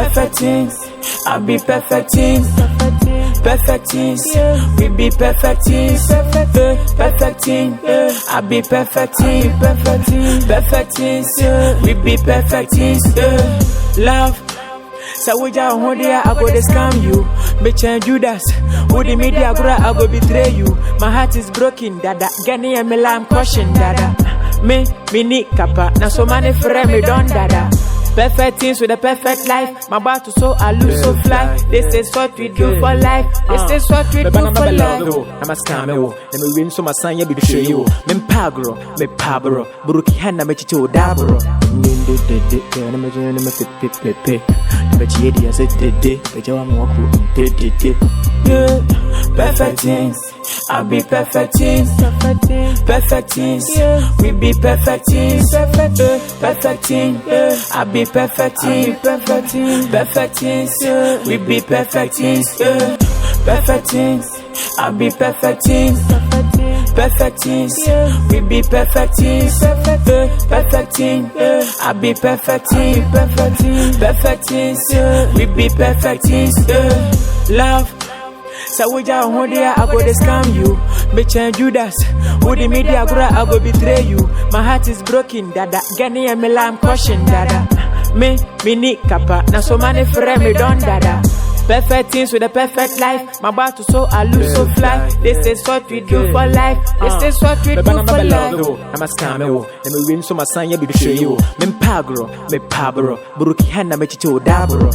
Perfect things, I be perfect things. Perfect things, we be perfect things. Perfect things, I be perfect things. Perfect things, we be perfect things. Love. So we just hold there, I go to scam you. Me change Judas. With the media grow, I go betray you. My heart is broken, dada. Gani and me lamb caution, dada. Me need kappa. Now so many friends me don't dada. Perfect things with a perfect life. My battle so I lose so fly. This is what we do for life. This is what we do for life. I'm a scammer. Let me win so my son you be betray you. Me pagro, me pabro. Buruki hana me chicho dabro. Perfect things, I be perfect things. Perfect things, we be perfect things. Perfect things, I be perfect things. Perfect things, we be perfect things. Perfect things, I be perfect things. Perfect things, we be perfect things. Perfect things, I be perfect things. Perfect things, we be perfect things. Love. So we just hold there, I go to scam you. Me change Judas. With the media grow, I go betray you. My heart is broken, dada. Gani and me lamb caution, dada. Me need kappa. Now so many friends me don't dada. Perfect things with a perfect life. My battle so I lose so fly. This is what we do for life. This is what we do for life. I'm a scammer. Let me win so my son you be betray you. Me pagro, me pabro. Buruki hana me chicho dabro.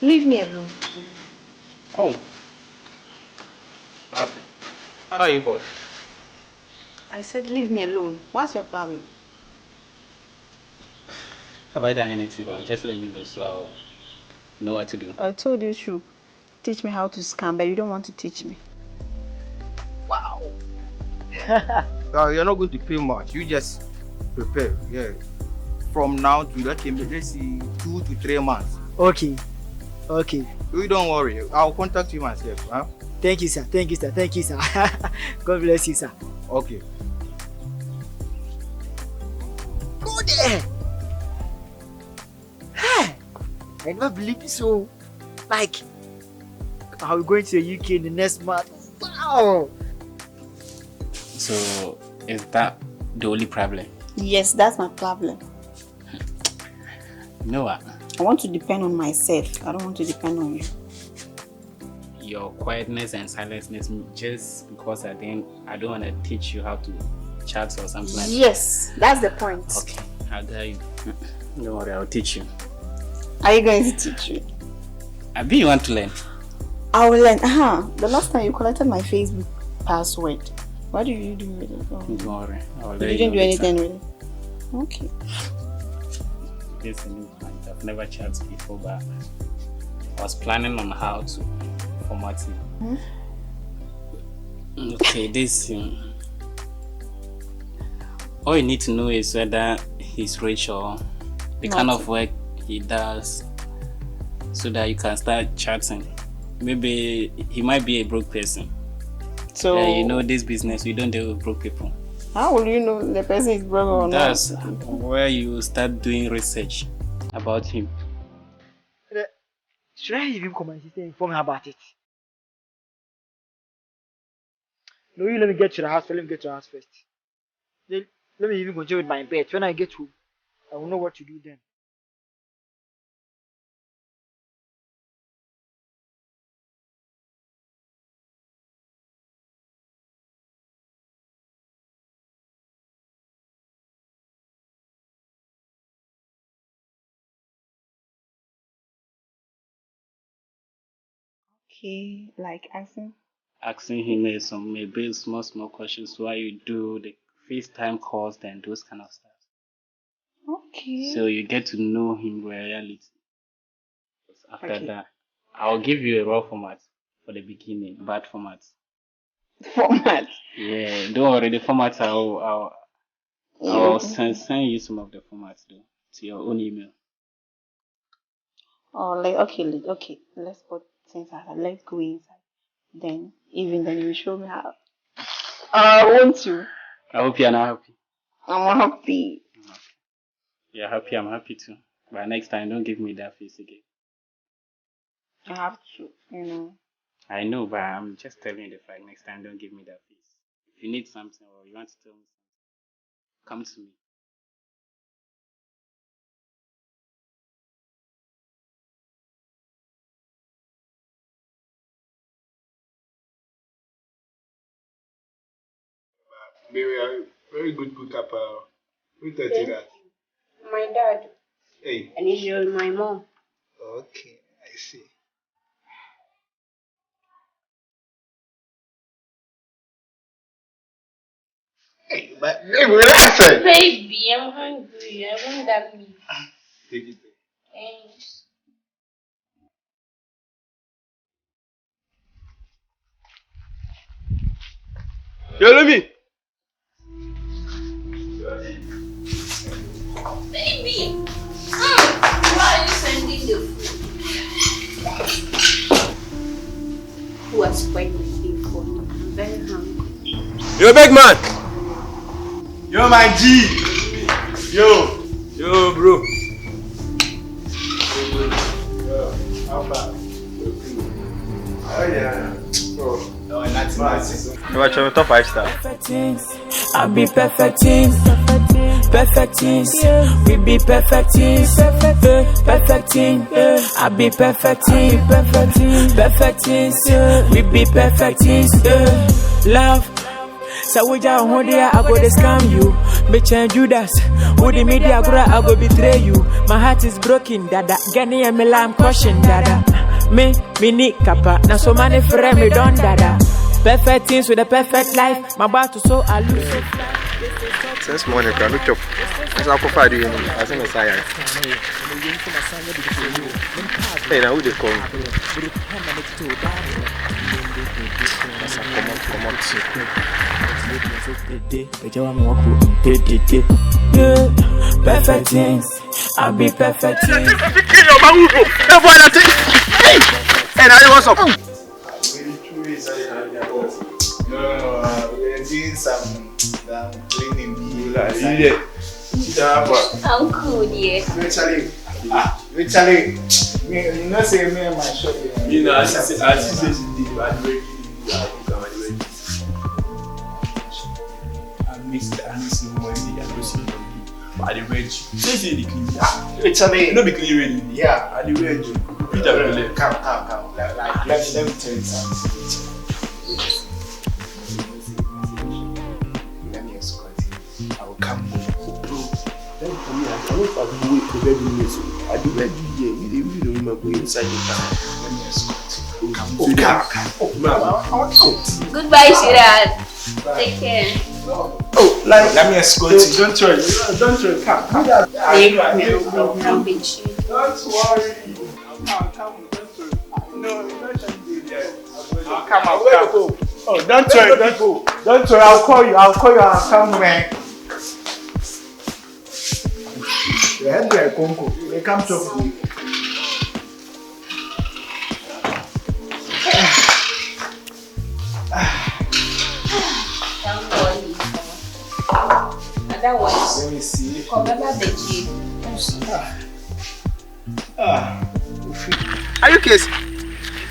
Leave me alone. Oh. How are you, boy? I said leave me alone. What's your problem? Have I done anything wrong? Just let me know so I'll know what to do. I told you to teach me how to scam, but you don't want to teach me. Wow. You're not going to pay much. You just prepare. Yeah. From now to let's see 2 to 3 months. Okay. You don't worry. I'll contact you myself. Huh? Thank you, sir. God bless you, sir. Okay. Go there. Hey, I never believed so. Like, I'm going to the UK in the next month. Wow. So, is that the only problem? Yes, that's my problem. No, I want to depend on myself. I don't want to depend on you. Your quietness and silenceness just because I don't want to teach you how to chat or something like that. Yes, that's the point. Okay, I'll tell you. Don't worry, I'll teach you. Are you going to teach me? I bet you want to learn. I will learn. The last time you collected my Facebook password, what did you do with it? Don't worry. You didn't do anything with it? Okay. This is a new point. I've never chatted before, but I was planning on how to format it. Okay, this all you need to know is whether he's rich or the kind of work he does, so that you can start chatting. Maybe he might be a broke person. So you know this business, we don't deal with broke people. How will you know the person is broke or not? That's where you start doing research about him. Should I even come and inform her about it? No, you let me get to the house. Let me get to the house first. Let me even continue with my bet. When I get home, I will know what to do then. Okay, like asking. Asking him maybe small questions why you do the FaceTime calls and those kind of stuff. Okay. So you get to know him reality. After Okay. that, I'll give you a raw format for the beginning, bad format. Format. Yeah, don't worry, the formats I'll send you some of the formats though to your own email. Oh, like okay, okay. Let's put things aside. Let's go inside. Then, even then, you show me how. I want to. I hope you're not happy. I'm happy. You're happy, I'm happy too. But next time, don't give me that face again. I have to, you know. I know, but I'm just telling you the fact. Next time, don't give me that face. If you need something or you want to tell me something, come to me. Very, very good cooker, pal. Who taught you that? My dad. Hey. And usually my mom. Okay, I see. Hey, but listen. Baby, I'm hungry. I want that meat. Take it. Thanks. Yo, let me. Baby! Why are you sending the food? Who has spoiled my day for me? I'm very hungry. Yo, big man. Yo, my G. Yo, bro. Yo, how far? Oh, yeah. Oh, no, that's nice. You are trying top 5 star. Perfect things, I be perfect things. Perfect things, we be perfect things. Perfect thing, I be perfect thing. Perfect things, we be perfect things. Love. So we just hold here, I go to scam you. Bitch and Judas, who the media I go betray you. My heart is broken, dada. Gani and me I'm crushing, dada. Me need kappa. Now so many friends me done, dada. Perfect things with a perfect life. My bar to so I lose so fly. Since morning, I look up. As I prefer doing it, I think it's science. Hey, now who they come? Come on. Yeah, perfect things. I be perfect things. Hey, now what's up? No, we're doing some cleaning. I'm cool, yeah. Richard, you know, say me and my shop. You know, as you say, she did, but I miss no money, I miss no money. But I read you. Say the clean. Richard, No be clean ready. yeah, I read you. Peter, come. Like, let me tell you something. Let me escort you. I will come home. then for me, I don't have to wait for 30 minutes. I do read you here. You don't remember going inside the car. Let me escort you. Come. Goodbye, sweetheart. Take care. Oh, like, let me escort you. Don't worry. Come. I'll be chill. Don't worry. Come. Don't worry. No, don't worry. I'll come. Oh, don't worry. Don't worry. I'll call you. I'll come, man. Yeah, they come to me. Don't worry. Otherwise, Let me see. remember the G. Are you kiss?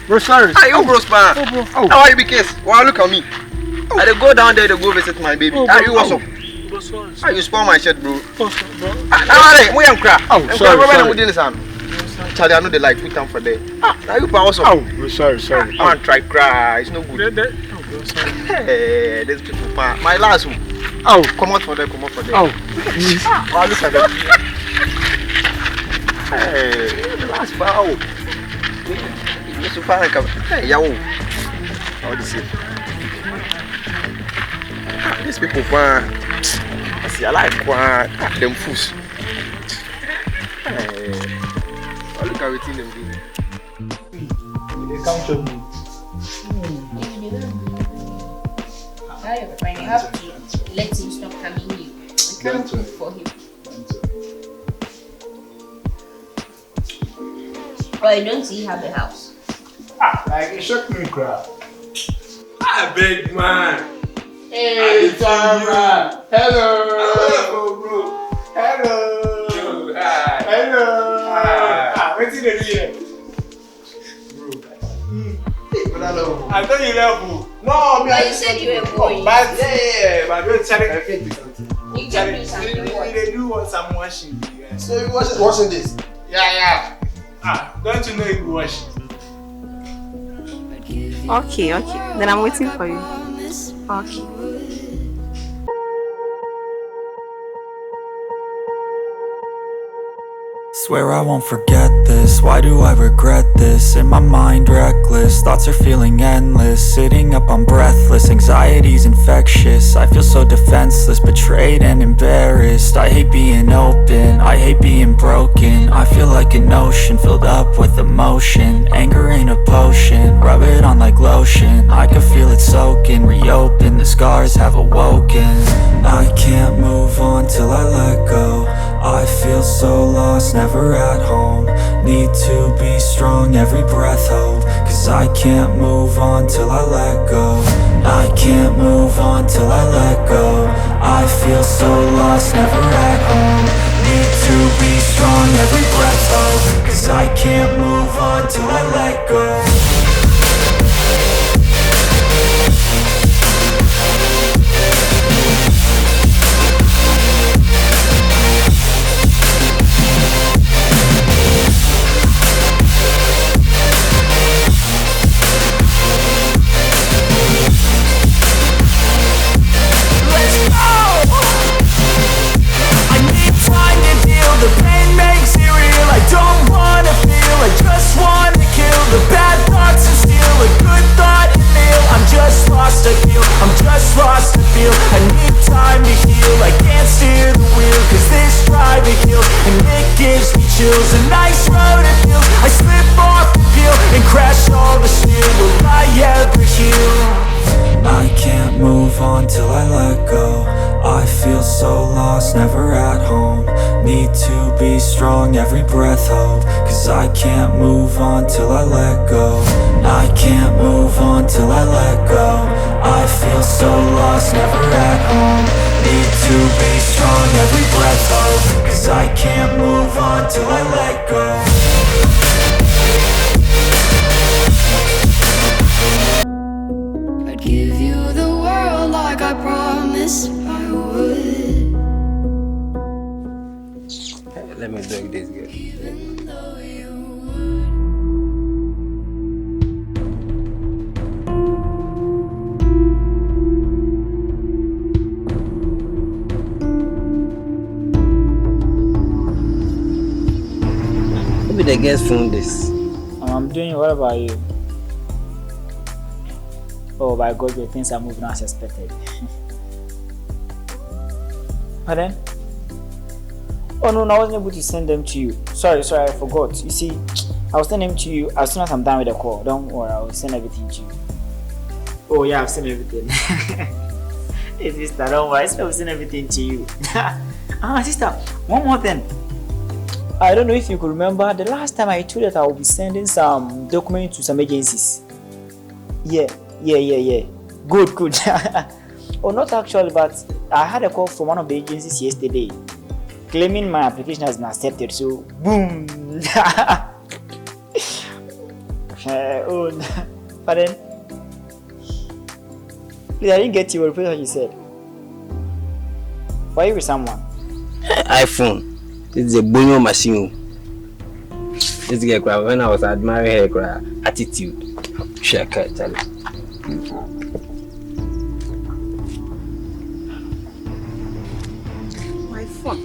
Bro, sorry. Are you bros, man? Oh. How are you, be kiss? Well, look at me. I dey go down there to go visit my baby. Oh, Ah, you what's up? Boss, what's Ah, you spoil my shirt, bro. bro? Ah, hey, we am cry. Oh, sorry. Charlie, I know they like put down for there. Ah, now you pa what's up? Oh, bro, sorry. I want try cry. It's no good. Oh, bro, sorry. Hey, these people pa. My last one. Oh, Come out for them. oh. Oh, look at them. Hey, the last power. This is fine. Hey, yawo. How this is? These people, I see. I like them fools. Hey, oh, look at everything them do. They come to me. You have to let him stop coming here. You can't cook for him. Why don't he have a house? Ah, like it shocked me, crap. I beg, man. Hey, Tara. Hello. bro. Hello. Yo, hi. Hello. Hi. What's in the here? Hello. I thought you left. No, But you said you were going. But Yeah, but don't tell I it. can't do something. You can do something. They do want some washing. Yeah. So you watching this? Yeah. Ah, don't you know you wash? Okay. Then I'm waiting for you. Okay. Swear I won't forget this, why do I regret this? In my mind reckless, thoughts are feeling endless. Sitting up I'm breathless, anxiety's infectious. I feel so defenseless, betrayed and embarrassed. I hate being open, I hate being broken. I feel like an ocean filled up with emotion. Anger ain't a potion, rub it on like lotion. I can feel it soaking, reopen, the scars have awoken. I can't move on till I let go. I feel so lost, never at home. Need to be strong, every breath hold. Cause I can't move on till I let go. I can't move on till I let go. I feel so lost, never at home. Need to be strong, every breath hold. Cause I can't move on till I let go. The pain makes it real, I don't wanna feel, I just wanna kill the bad thoughts and steal a good thought and feel. I'm just lost to feel, I'm just lost to feel. I need time to heal, I can't steer the wheel. Cause this drive it kills, and it gives me chills. A nice road it feels, I slip off the peel and crash all the steel. Will I ever heal? I can't move on till I let go. I feel so lost, never at home. Need to be strong, every breath hold. Cause I can't move on till I let go. I can't move on till I let go. I feel so lost, never at home. Need to be strong, every breath hold. Cause I can't move on till I let go. I'd give you the world like I promised I would. Let me do this girl. Even though you Maybe the girls found this. I'm doing. What about you? Oh my God, your things are moving as expected. Pardon? Oh no, I wasn't able to send them to you. Sorry, I forgot. You see, I'll send them to you as soon as I'm done with the call. Don't worry, I'll send everything to you. Oh yeah, I've sent everything. Hey sister, don't worry, I'll send everything to you. Sister, one more thing. I don't know if you could remember the last time I told you that I will be sending some documents to some agencies. Yeah. Good. Oh, not actually, but I had a call from one of the agencies yesterday, claiming my application has been accepted. So, boom. Pardon? Please, I didn't get you. Repeat what you said. Why are you with someone? iPhone. This is a bonyo machine. This girl, when I was admiring her attitude, she can't tell it. My phone.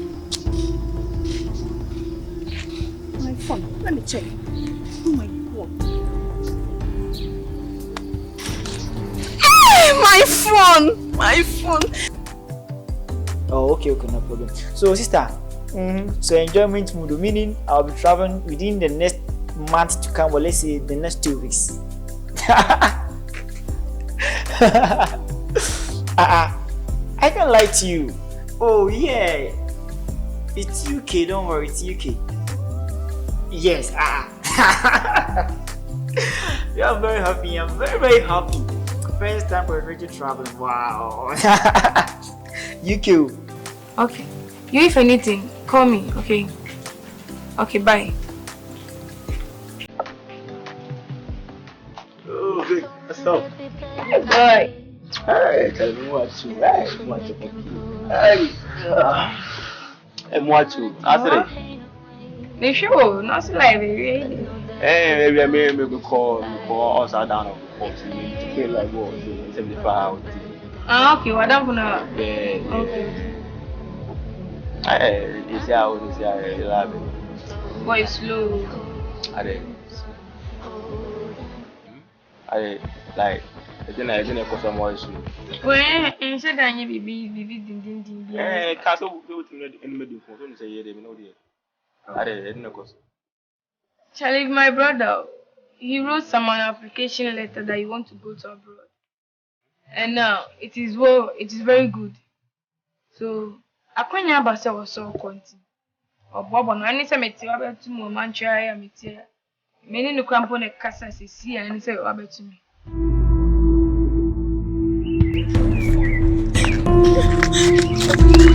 My phone. Let me check. Oh my God. Hey, my phone. My phone. Oh, okay, no problem. So, sister, so enjoyment mood, meaning I'll be traveling within the next month to come, or let's say the next 2 weeks. I can lie to you. Oh, yeah. It's UK, don't worry, it's UK. Yes, Yeah, I'm very happy. I'm very, very happy. First time for regular traveling. Wow. UK. Okay. You, if anything, call me, okay? Okay, bye. Oh, big. What's up? Bye. Hey, tell me what to. Hey, what to. Hey. And what to. After The show, not like baby. hey, maybe call us down on the court. You feel like what? 75 hours. Ah, okay, what I'm gonna. Yeah. Okay. Hey, this year, 11. Boy, slow. I like. I didn't cause some more issue. Well, and said that you be ding. Eh, castle go to the enemy for so say they know there. I didn't cause. Charlie, my brother, he wrote some application letter that you want to go to abroad. And now it is very good. So akwanya abasa was so content. Or Bob on any cemetery about to more mantra metia. Many no crampo ne casa see and say about to me.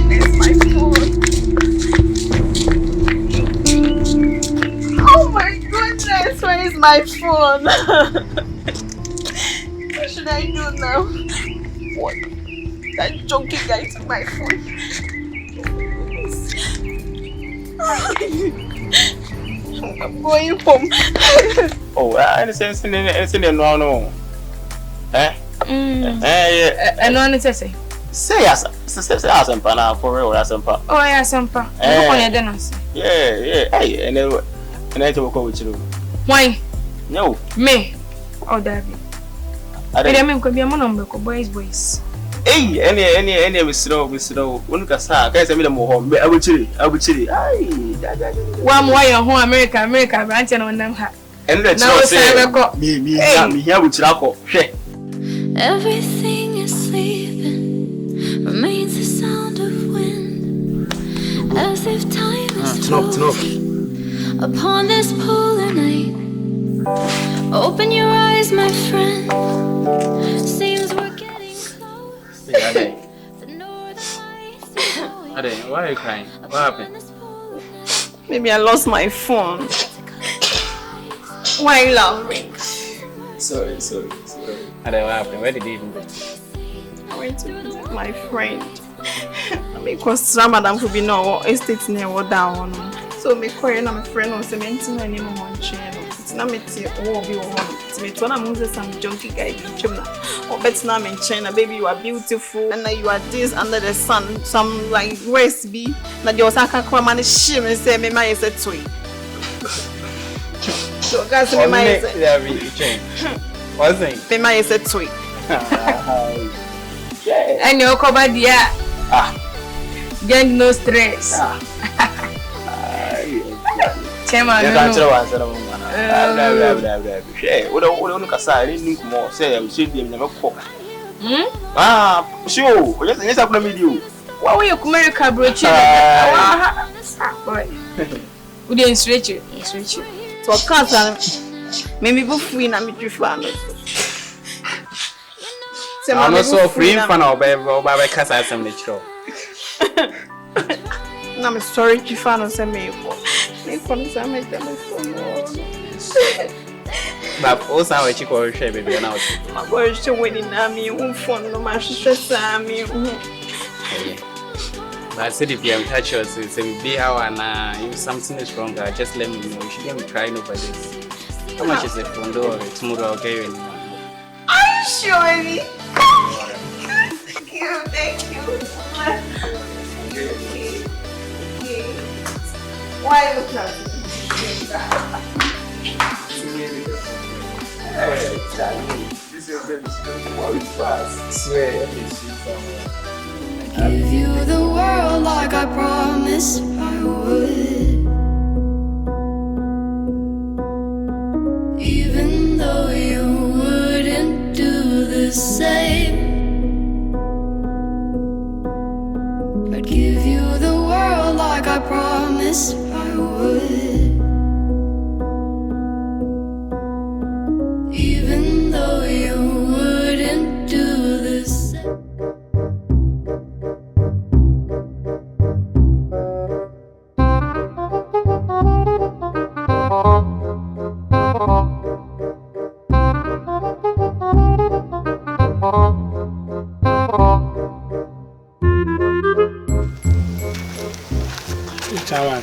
Where's my phone? Oh my goodness, where is my phone? What should I do now? What? That junkie guy took my phone. I'm going home. Oh, I understand no. Eh? And one is say. Say Asampa for real, Asampa. Oh, yeah, Sampa. Yeah. Hey, and I talk with you. Why? No. Me. Oh, David. I didn't be a number of boys. Hey, any we slow. One can say, I can't more. I will chili. One way home, America, branching on them. And let's say, me, here with Chaco. Everything is sleeping, remains the sound of wind, as if time is frozen upon this polar night. Open your eyes, my friend. Seems we're getting close. The northern lights are glowing. Why are you crying? What happened? Maybe I lost my phone. Why laughing? Sorry. What happened? Where did you even go? I went to visit my friend. Because Ramadan could be no estate near or down. So me call my friend was cementing my name on channel. It's not me to be one. It's me to one some junkie guy. Or better now in China, baby, you are beautiful and you are this under the sun. Some like West B. That you also can't come and shame and say me my is a toy. So guys, me my is What's it? me my is a toy. And you cover the gang no stress. Chema, what will you America brooch? Boy, we didn't stretch you. So can't maybe both free na me prefer. I'm not so free fan of by casa assembly show. I'm sorry to find us a me for some telephone. But also I check or share baby now. My boy is winning me who phone no my sister me. But I said if you am touch us, it's a be how and if something is wrong, just let me know. You shouldn't be crying over this. How much is it from door tomorrow? I'll get you anyone. Are you sure, Eddie? Thank you, thank you. Why are you looking This is very fast. Swear, Give you the world like I promised I would. Even though you wouldn't do the same, I'd give you the world like I promised I would. Even though you wouldn't do the same. Chairman,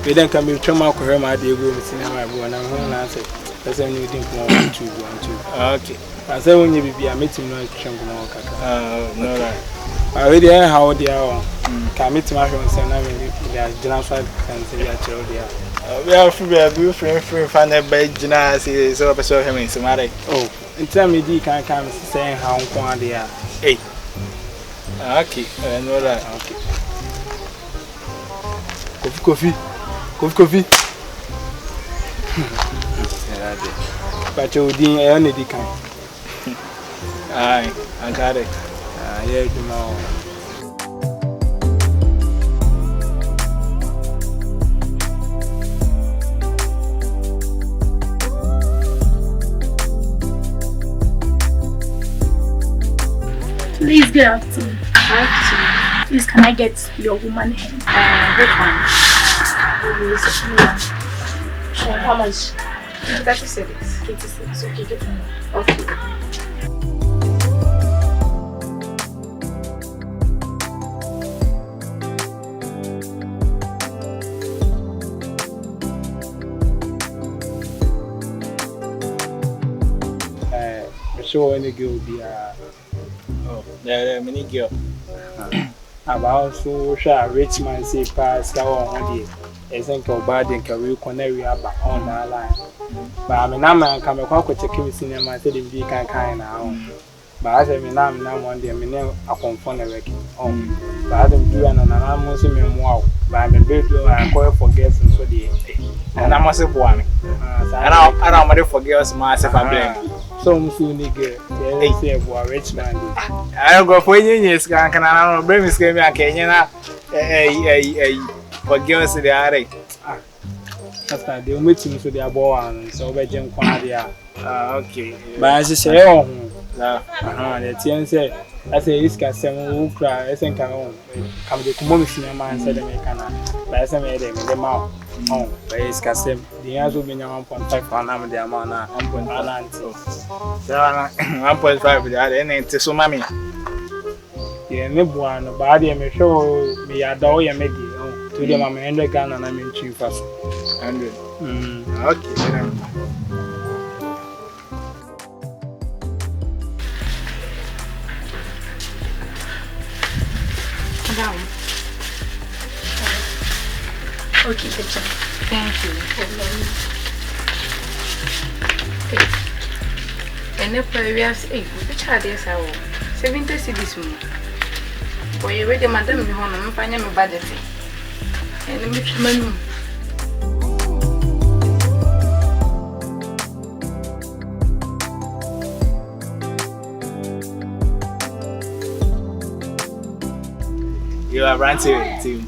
we then come to Chama Kurema, the room, cinema, and I'm going to answer. That's only thing for 1, 2, 1, 2. Okay. I said, when you be a meeting, no, no, I already how they are. Can meet my friends and I mean, they are general can say, we are free, find a bed, Jana, so I saw him in Somali. Oh, and tell me, D can come saying how they are. Hey. Okay, I know that. Okay. Coffee. But you didn't only the kind. Aye, I got it. Yeah, you know. Please get out to me. Please, can I get your woman hand? Which one? How much? 36. 86. Okay, get me. Okay. Sure, any girl be there are many girls. About so shall rich man say pass on day. I think of bad and career corner on that line. But I mean, I'm coming to check him cinema and said if he can kind now. But I mean, I'm now one day, I mean, I confirm a record. But I don't do an anonymous memoir. But I'm a bit I call for guests and so the and I must have one. And I'm ready for girls myself. I blame. So soon, nigga, they say a rich man. I don't go for years, can I don't bring me screaming at Kenya for girls in the attic. After the meeting to their boy, so by Jim Quadia. Okay, but as you say, oh, the TN said, I say, this can send who cry, I think I own. Come to Kumawood and said, but I said, the mouth. Oh, but it's Cassem. The answer will be 1.5 for an amount, the amount 1.1. 1.5 with the other, and so, mammy. Yeah, maybe one, but I may show me a door you make it to them. I'm in the gun and I'm in chief first. 100. Okay. Down. Okay, picture. Thank you. And if we have which are this hour 70 cities. For you read the madam, you want to find a budget. And the menu. You are ranting, team.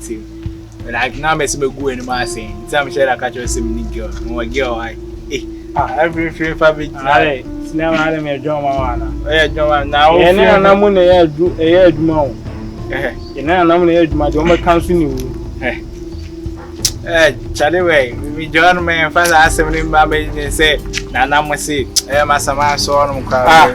But I can now make some good in my saying. Some share I catch you some girl. No girl, I. Everything fabric. Aye. Never had me a John. John now. And I'm on the edge mount. You know, I'm on the edge, my council. Charlie way. We join me and find us in my baby say, Nana must say, Masama saw him cry.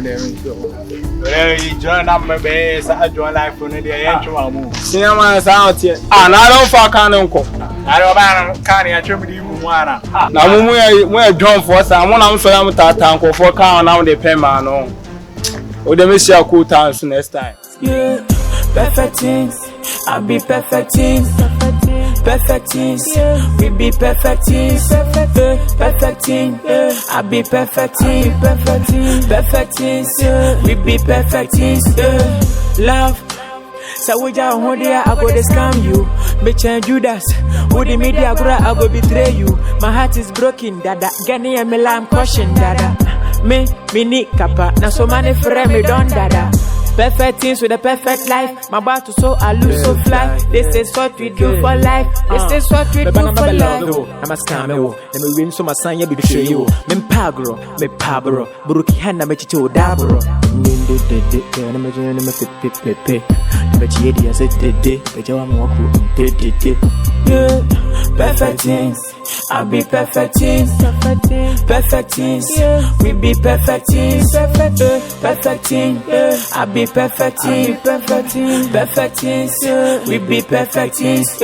You join up my base, I join life for the actual cinema's out here. And I don't fuck uncle. I don't can't attribute you one. Now, we're drawn for us. I want to answer that uncle for count now the payment. Oh, they miss your cool times next time. Yeah, perfect things. I'll be perfect things. Perfect things. We be perfect things. Perfect things. I'll be perfect things. Perfect things. We be perfect things. Love. So we just hold there, I go to scam you. Me change Judas. With the media, I go betray you. My heart is broken, dada. Gani and me lamb caution, dada. Me need kappa. Now so many friends me don't dada. Perfect things with a perfect life. My battle so I lose so fly. This is what we do for life. This is what we do for life. I'm a scammer. Let me win so my son you be the show you. Me pagro, me pabro. Buruki hana me chicho dabro. Yeah, perfect things. I'll be perfect things. Perfect things. We be perfect things. Perfect things. I'll be perfect things. Perfect things. We be perfect things.